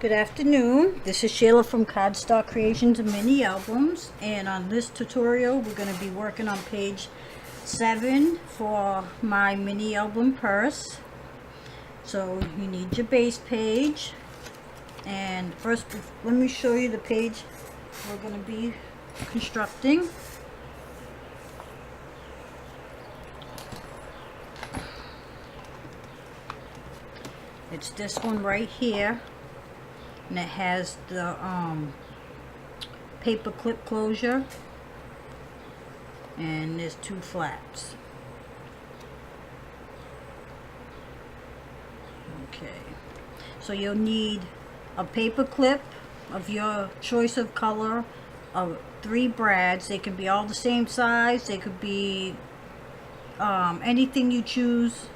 Good afternoon. This is Sheila from Cardstock Creations and Mini Albums, and on this tutorial we're going to be working on page 7 for my mini album purse. So you need your base page, and first let me show you the page we're going to be constructing. It's this one right here, and it has the paper clip closure, and there's 2 flaps. Okay, so you'll need a paper clip of your choice of color, of 3 brads. They can be all the same size, they could be anything you choose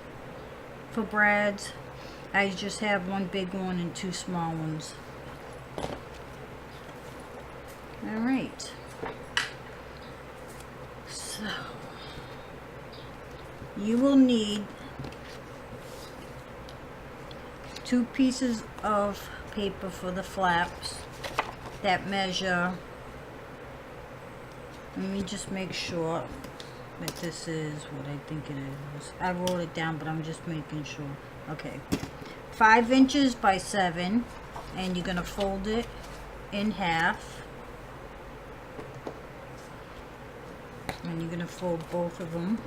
for brads. I just have 1 big one and 2 small ones. Alright, so you will need 2 pieces of paper for the flaps that measure, let me just make sure that this is what I think it is. I wrote it down, but I'm just making sure. Okay, 5 inches by 7, and you're gonna fold it in half, and you're gonna fold both of them.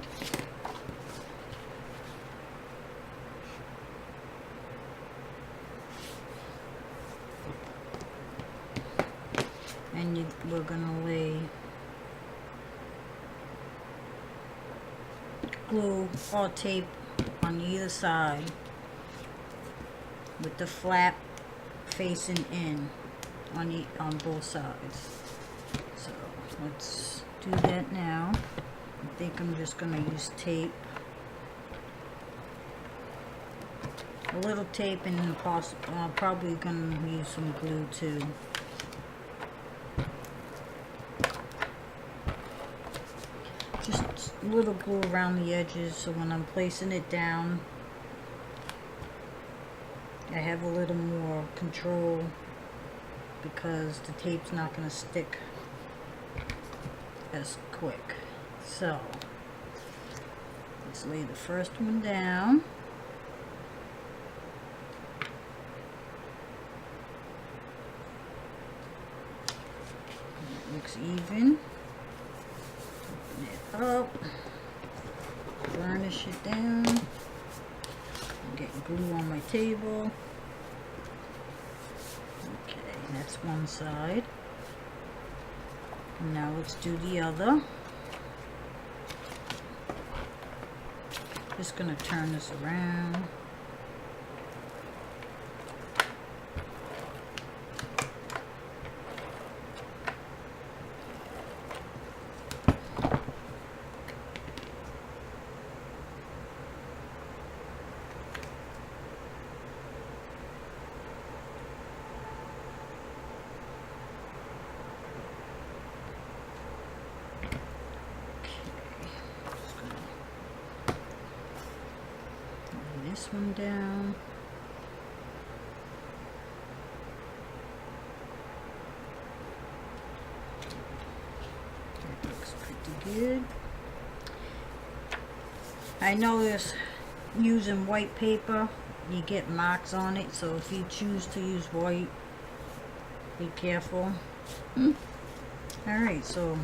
And we're gonna lay glue or tape on either side with the flap facing in on both sides. So let's do that now. I think I'm just gonna use tape, a little tape, and I'm probably gonna use some glue too. Just a little glue around the edges, so when I'm placing it down, I have a little more control, because the tape's not going to stick as quick. So let's lay the first one down. It looks even. Open it up, burnish it down. I'm getting glue on my table. Okay, that's one side. And now let's do the other. Just gonna turn this around. This one down. That looks pretty good. I notice using white paper, you get marks on it, so if you choose to use white, be careful. Alright, so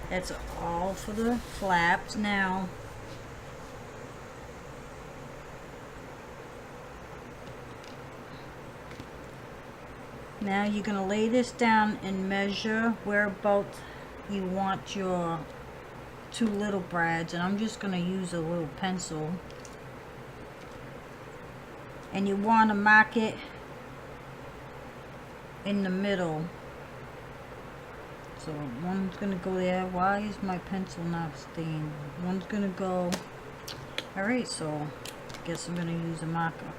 that's all for the flaps. Now you're going to lay this down and measure where about you want your 2 little brads, and I'm just going to use a little pencil, and you want to mark it in the middle. So one's going to go there. Why is my pencil not staying? One's going to go. Alright, so I guess I'm going to use a marker.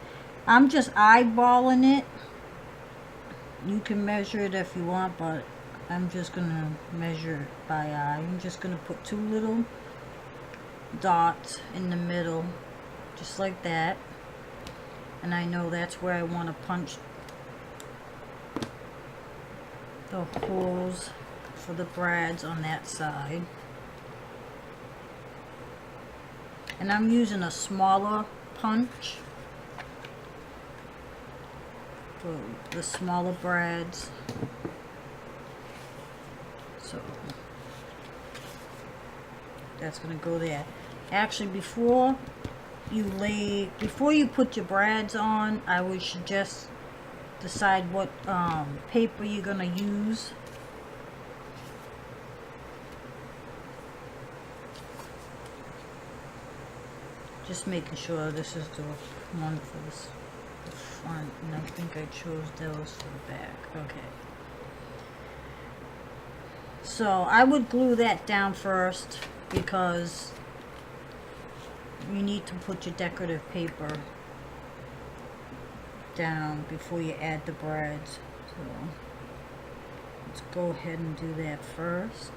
I'm just eyeballing it. You can measure it if you want, but I'm just going to measure it by eye. I'm just going to put 2 little dots in the middle, just like that. and I know that's where I want to punch the holes for the brads on that side. And I'm using a smaller punch for the smaller brads. So that's going to go there. Actually, before you put your brads on, I would suggest decide what paper you're going to use. Just making sure this is the one for the front, and I think I chose those for the back. Okay. So I would glue that down first because you need to put your decorative paper down before you add the brads. So let's go ahead and do that first.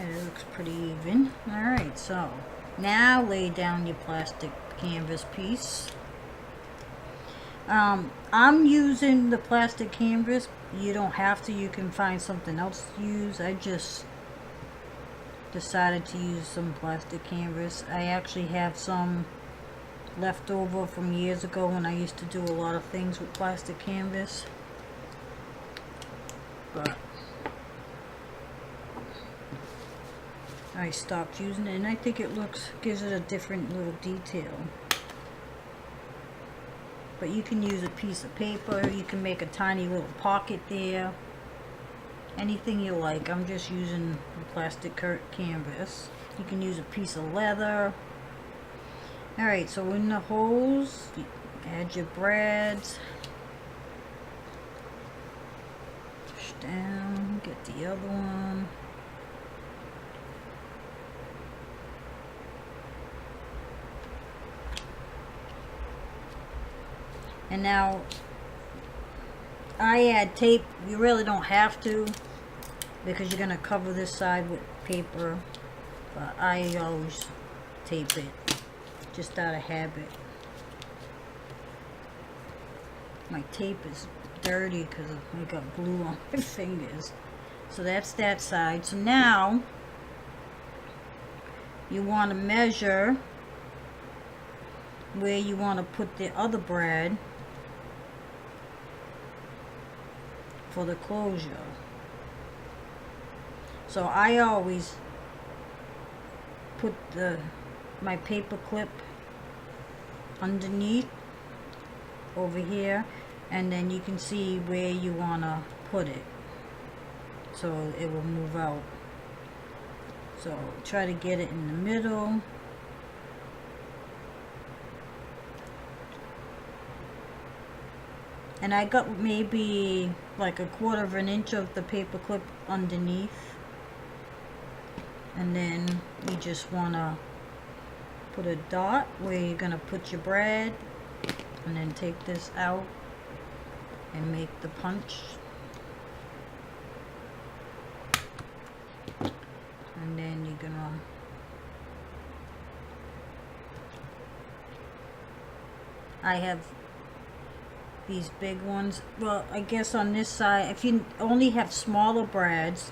It looks pretty even. Alright, so now lay down your plastic canvas piece. I'm using the plastic canvas. You don't have to. You can find something else to use. I just decided to use some plastic canvas. I actually have some left over from years ago when I used to do a lot of things with plastic canvas. But I stopped using it, and I think it gives it a different little detail. But you can use a piece of paper, you can make a tiny little pocket there, anything you like. I'm just using the plastic canvas. You can use a piece of leather. Alright, so in the holes, you add your brads. Push down, get the other one. And now I add tape. You really don't have to because you're going to cover this side with paper, but I always tape it just out of habit. My tape is dirty because I got glue on my fingers. So that's that side. So now you want to measure where you want to put the other brad for the closure. So I always put my paper clip underneath over here, and then you can see where you want to put it so it will move out. So try to get it in the middle. And I got maybe like 1/4 of an inch of the paper clip underneath. And then you just want to put a dot where you're going to put your brad. And then take this out and make the punch. And then you're going to I have these big ones. Well, I guess on this side, if you only have smaller brads,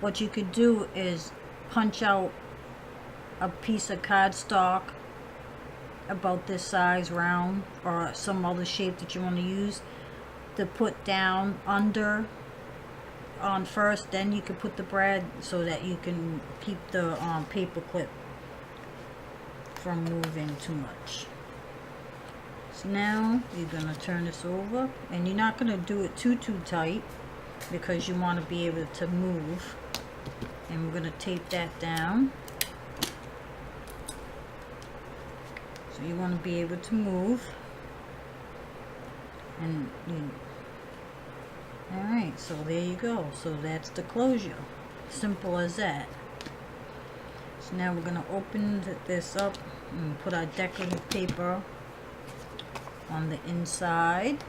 what you could do is punch out a piece of cardstock about this size, round, or some other shape that you want to use, to put down under on first. Then you can put the brad so that you can keep the paper clip from moving too much. So now you're going to turn this over, and you're not going to do it too tight because you want to be able to move. And we're going to tape that down. So you want to be able to move. And alright, so there you go. So that's the closure. Simple as that. So now we're going to open this up and put our decorative paper on the inside.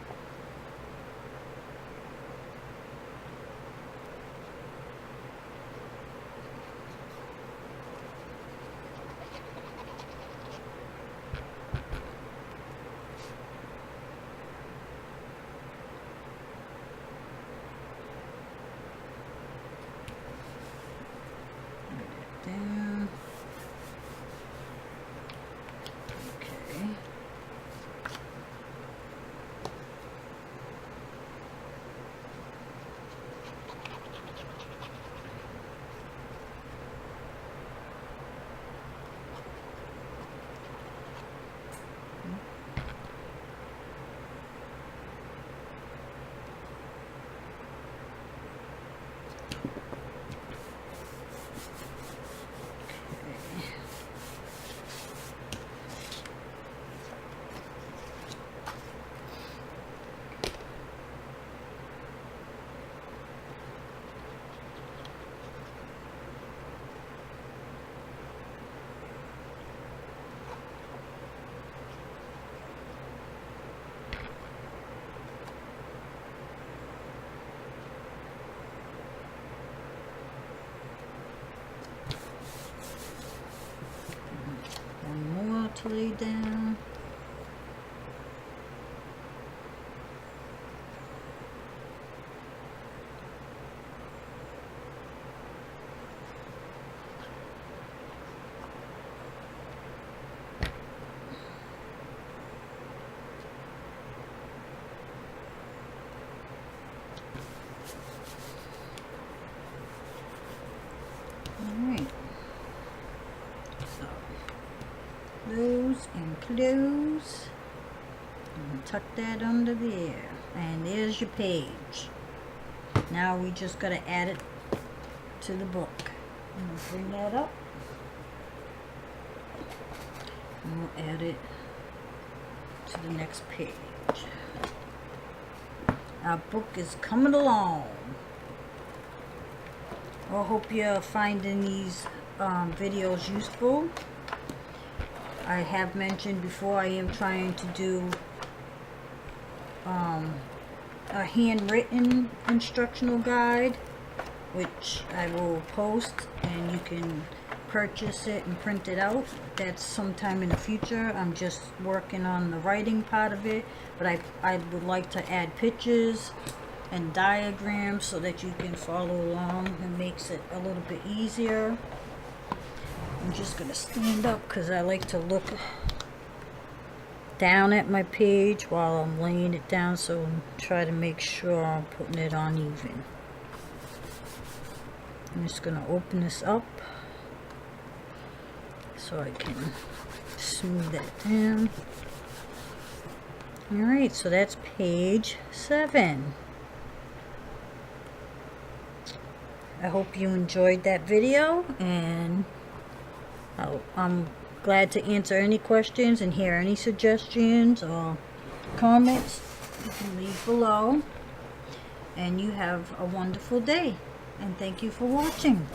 Down. Okay. One more to lay down. Alright. So close and close, and tuck that under there, and there's your page. Now we just got to add it to the book. And we'll bring that up, and we'll add it to the next page. Our book is coming along. I hope you're finding these videos useful. I have mentioned before I am trying to do a handwritten instructional guide, which I will post, and you can purchase it and print it out. That's sometime in the future. I'm just working on the writing part of it, but I would like to add pictures and diagrams so that you can follow along. It makes it a little bit easier. I'm just going to stand up because I like to look down at my page while I'm laying it down, so try to make sure I'm putting it on even. I'm just going to open this up so I can smooth that down. Alright, so that's page 7. I hope you enjoyed that video, and I'm glad to answer any questions and hear any suggestions or comments. You can leave below. And you have a wonderful day. And thank you for watching.